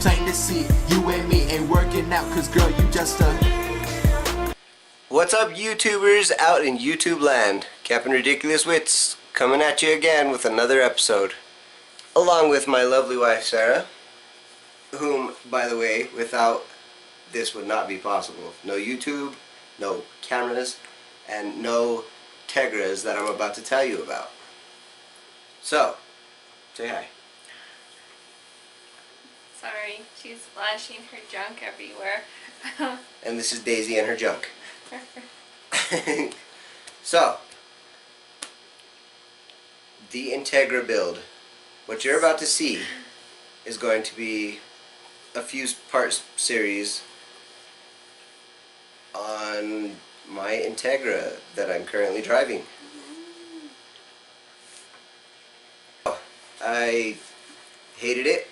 Plain to see, you and me ain't working out, cause girl, you just a... What's up, YouTubers out in YouTube land? Captain Ridiculous Wits coming at you again with another episode. Along with my lovely wife, Sarah, whom, by the way, without this would not be possible. No YouTube, no cameras, and no Integras that I'm about to tell you about. So, say hi. Sorry, she's splashing her junk everywhere. And this is Daisy and her junk. So, the Integra build. What you're about to see is going to be a few part series on my Integra that I'm currently driving. I hated it.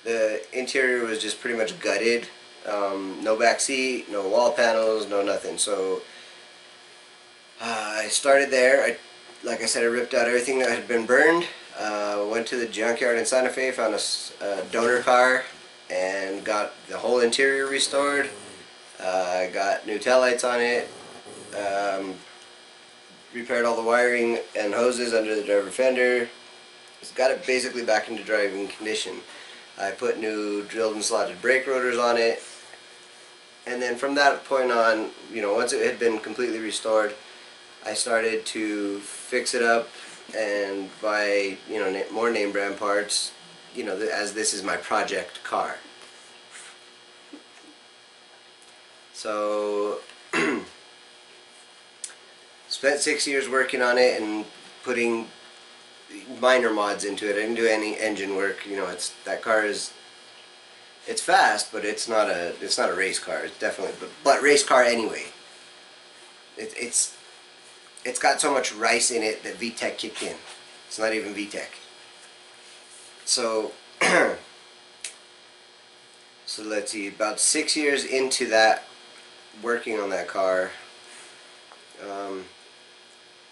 The interior was just pretty much gutted. No back seat, no wall panels, no nothing. So I started there. Like I said, I ripped out everything that had been burned. Went to the junkyard in Santa Fe, found a donor car, and got the whole interior restored. I got new taillights on it. Repaired all the wiring and hoses under the driver fender. Got it basically back into driving condition. I put new drilled and slotted brake rotors on it, and then from that point on, you know, once it had been completely restored, I started to fix it up and buy, you know, more name brand parts, you know, as this is my project car. So spent 6 years working on it and putting minor mods into it. I didn't do any engine work. You know, that car is, it's fast, but it's not a race car. It's definitely, but race car anyway. It's got so much rice in it that VTEC kicked in. It's not even VTEC. So so let's see, about 6 years into that, working on that car,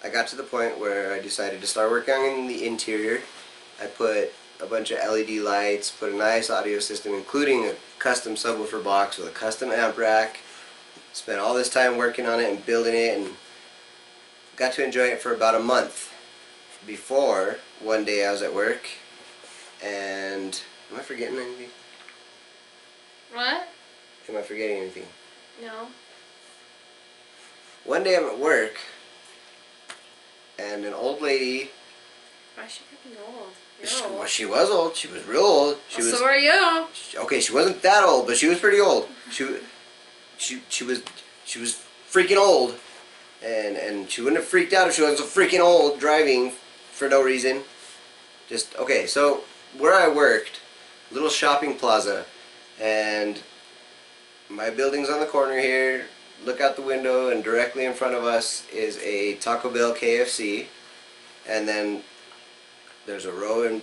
I got to the point where I decided to start working on the interior. I put a bunch of LED lights, put a nice audio system, including a custom subwoofer box with a custom amp rack. Spent all this time working on it and building it, and got to enjoy it for about a month before one day I was at work, and am I forgetting anything? What? Am I forgetting anything? No. One day I'm at work, and an old lady. Why she could be old? You're old. Well, she was old. She was real old. So are you. Okay, she wasn't that old, but she was pretty old. She was freaking old, and she wouldn't have freaked out if she wasn't so freaking old driving for no reason. Just okay. So where I worked, little shopping plaza, and my building's on the corner here. Look out the window, and directly in front of us is a Taco Bell, KFC, and then there's a row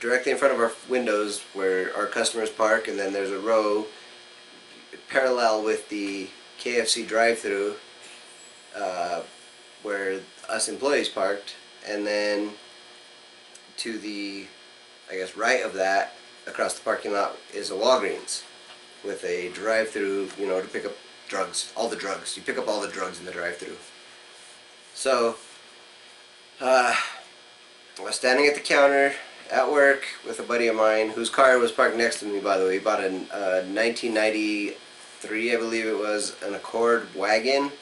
directly in front of our windows where our customers park, and then there's a row parallel with the KFC drive-thru where us employees parked, and then to the, I guess, right of that, across the parking lot, is a Walgreens with a drive-thru, you know, to pick up drugs, all the drugs. You pick up all the drugs in the drive-thru. So I was standing at the counter at work with a buddy of mine whose car was parked next to me, by the way. He bought a 1993, I believe it was, an Accord wagon,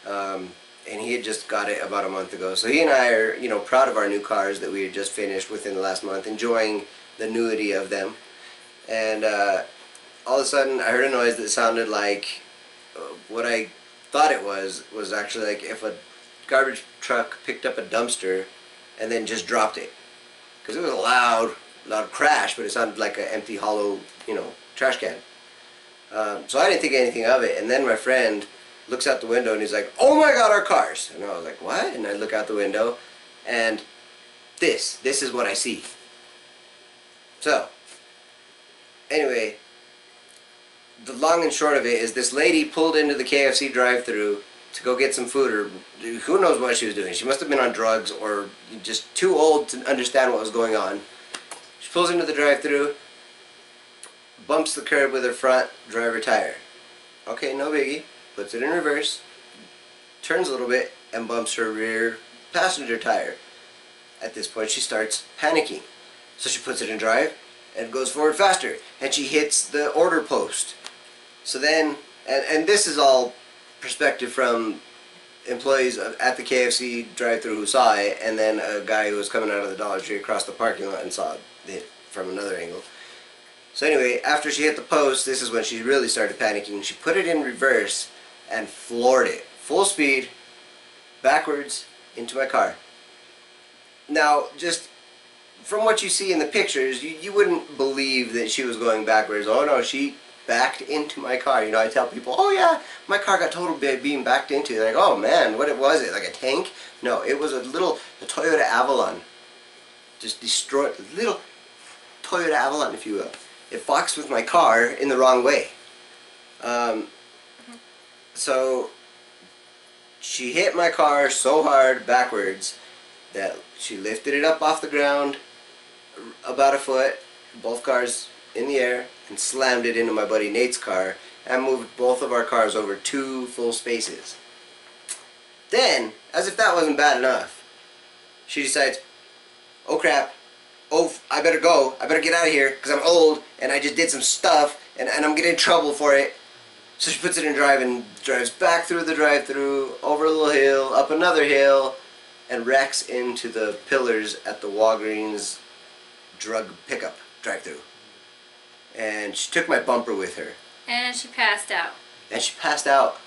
and he had just got it about a month ago. So he and I are, you know, proud of our new cars that we had just finished within the last month, enjoying the newity of them. And all of a sudden I heard a noise that sounded like what I thought it was actually like if a garbage truck picked up a dumpster and then just dropped it, because it was a loud crash, but it sounded like an empty, hollow, you know, trash can. So I didn't think anything of it, and then my friend looks out the window and he's like, "Oh my God, our cars!" And I was like, "What?" And I look out the window, and this is what I see. So anyway, the long and short of it is this lady pulled into the KFC drive-thru to go get some food, or who knows what she was doing. She must have been on drugs or just too old to understand what was going on. She pulls into the drive-thru, bumps the curb with her front driver tire. Okay, no biggie. Puts it in reverse, turns a little bit, and bumps her rear passenger tire. At this point, she starts panicking. So she puts it in drive and goes forward faster, and she hits the order post. So then, and this is all perspective from employees at the KFC drive-thru who saw it, and then a guy who was coming out of the Dollar Tree across the parking lot and saw it from another angle. So anyway, after she hit the post, this is when she really started panicking. She put it in reverse and floored it, full speed, backwards into my car. Now, just from what you see in the pictures, you wouldn't believe that she was going backwards. Oh no, she backed into my car. You know, I tell people, oh yeah, my car got total being backed into. They're like, oh man, what was it? Like a tank? No, it was a Toyota Avalon. Just destroyed, a little Toyota Avalon, if you will. It foxed with my car in the wrong way. So she hit my car so hard backwards that she lifted it up off the ground about a foot, both cars in the air, and slammed it into my buddy Nate's car and moved both of our cars over 2 full spaces. Then, as if that wasn't bad enough, she decides, oh crap, oh, I better go, I better get out of here because I'm old and I just did some stuff and I'm getting in trouble for it. So she puts it in drive and drives back through the drive-thru, over a little hill, up another hill, and wrecks into the pillars at the Walgreens drug pickup drive-thru. And she took my bumper with her. And she passed out. And she passed out.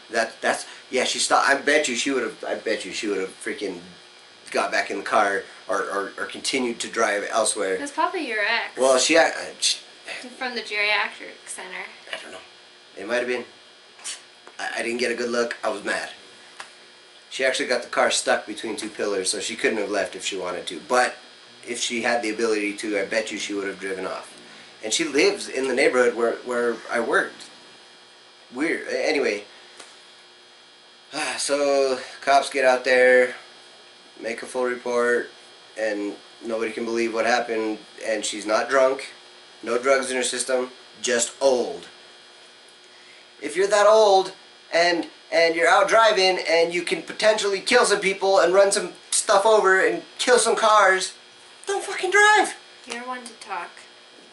Yeah, she stopped. I bet you she would have freaking got back in the car or continued to drive elsewhere. It was probably your ex. Well, she from the geriatric center. I don't know. It might have been. I didn't get a good look. I was mad. She actually got the car stuck between 2 pillars, so she couldn't have left if she wanted to. But if she had the ability to, I bet you she would have driven off. And she lives in the neighborhood where I worked. Weird. Anyway, so cops get out there, make a full report, and nobody can believe what happened. And she's not drunk, no drugs in her system, just old. If you're that old and you're out driving and you can potentially kill some people and run some stuff over and kill some cars, don't fucking drive. You're one to talk.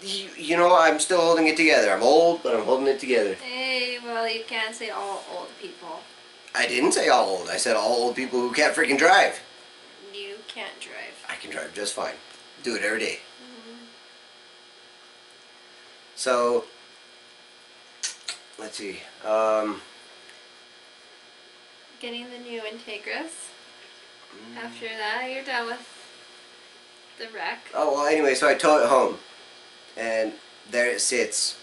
You know, I'm still holding it together. I'm old, but I'm holding it together. Hey, well, you can't say all old people. I didn't say all old. I said all old people who can't freaking drive. You can't drive. I can drive just fine. Do it every day. Mm-hmm. So, let's see. Getting the new Integras. After that, you're done with the wreck. Oh, well, anyway, so I tow it home. And there it sits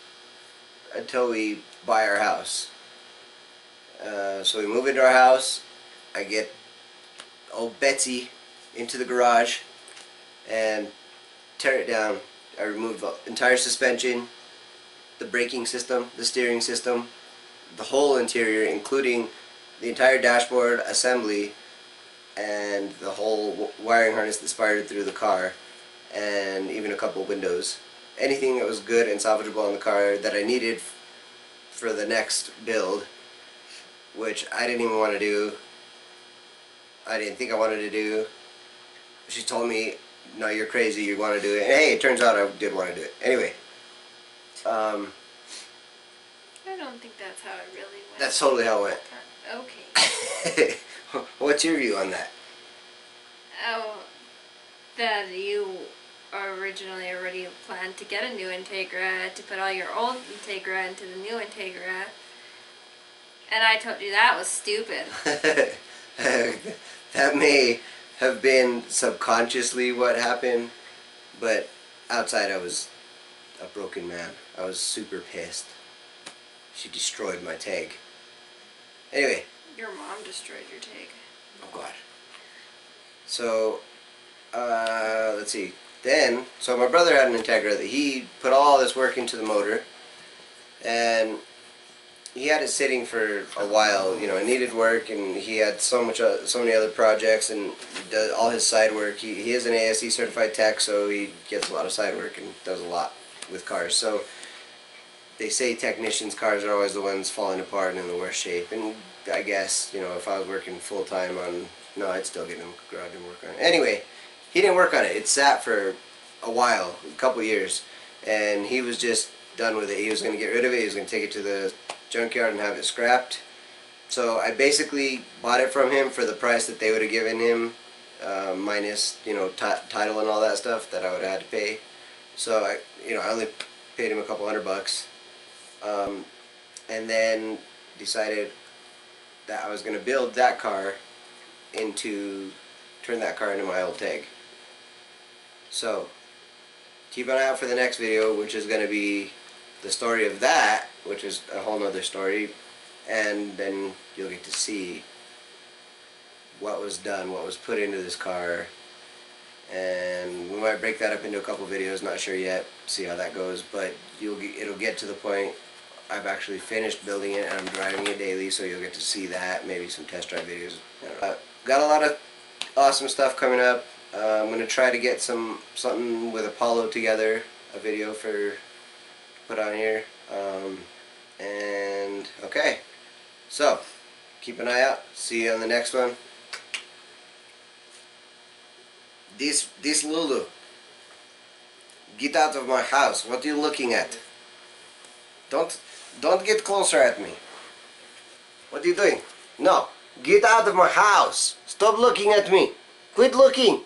until we buy our house. So we move into our house. I get Ol Betsy into the garage and tear it down. I remove the entire suspension, the braking system, the steering system, the whole interior, including the entire dashboard assembly and the whole wiring harness that's fired through the car, and even a couple windows. Anything that was good and salvageable on the car that I needed for the next build, which I didn't even want to do. I didn't think I wanted to do. She told me, no, you're crazy, you want to do it. And hey, it turns out I did want to do it. Anyway. I don't think that's how it really went. That's totally how it went. Okay. What's your view on that? Oh, that you originally already planned to get a new Integra, to put all your old Integra into the new Integra, and I told you that was stupid. That may have been subconsciously what happened, but outside I was a broken man. I was super pissed. She destroyed my tag. Anyway. Your mom destroyed your tag. Oh God. So, let's see. Then, so my brother had an Integra that he put all this work into the motor, and he had it sitting for a while. You know, it needed work, and he had so many other projects, and he does all his side work. He is an ASE certified tech, so he gets a lot of side work and does a lot with cars. So they say technicians' cars are always the ones falling apart and in the worst shape. And I guess, you know, if I was working full time on, no, I'd still get in the garage and work on it. Anyway, he didn't work on it. It sat for a while, a couple years, and he was just done with it. He was going to get rid of it. He was going to take it to the junkyard and have it scrapped. So I basically bought it from him for the price that they would have given him, minus, you know, title and all that stuff that I would have had to pay. So I only paid him a couple $100, and then decided that I was going to build that car turn that car into my old Teg. So keep an eye out for the next video, which is going to be the story of that, which is a whole nother story, and then you'll get to see what was done, what was put into this car, and we might break that up into a couple videos, not sure yet, see how that goes, but it'll get to the point I've actually finished building it and I'm driving it daily, so you'll get to see that, maybe some test drive videos. Got a lot of awesome stuff coming up. I'm going to try to get something with Apollo together, a video for put on here, and okay, so keep an eye out, see you on the next one. This Lulu, get out of my house. What are you looking at? Don't get closer at me. What are you doing? No, get out of my house. Stop looking at me. Quit looking.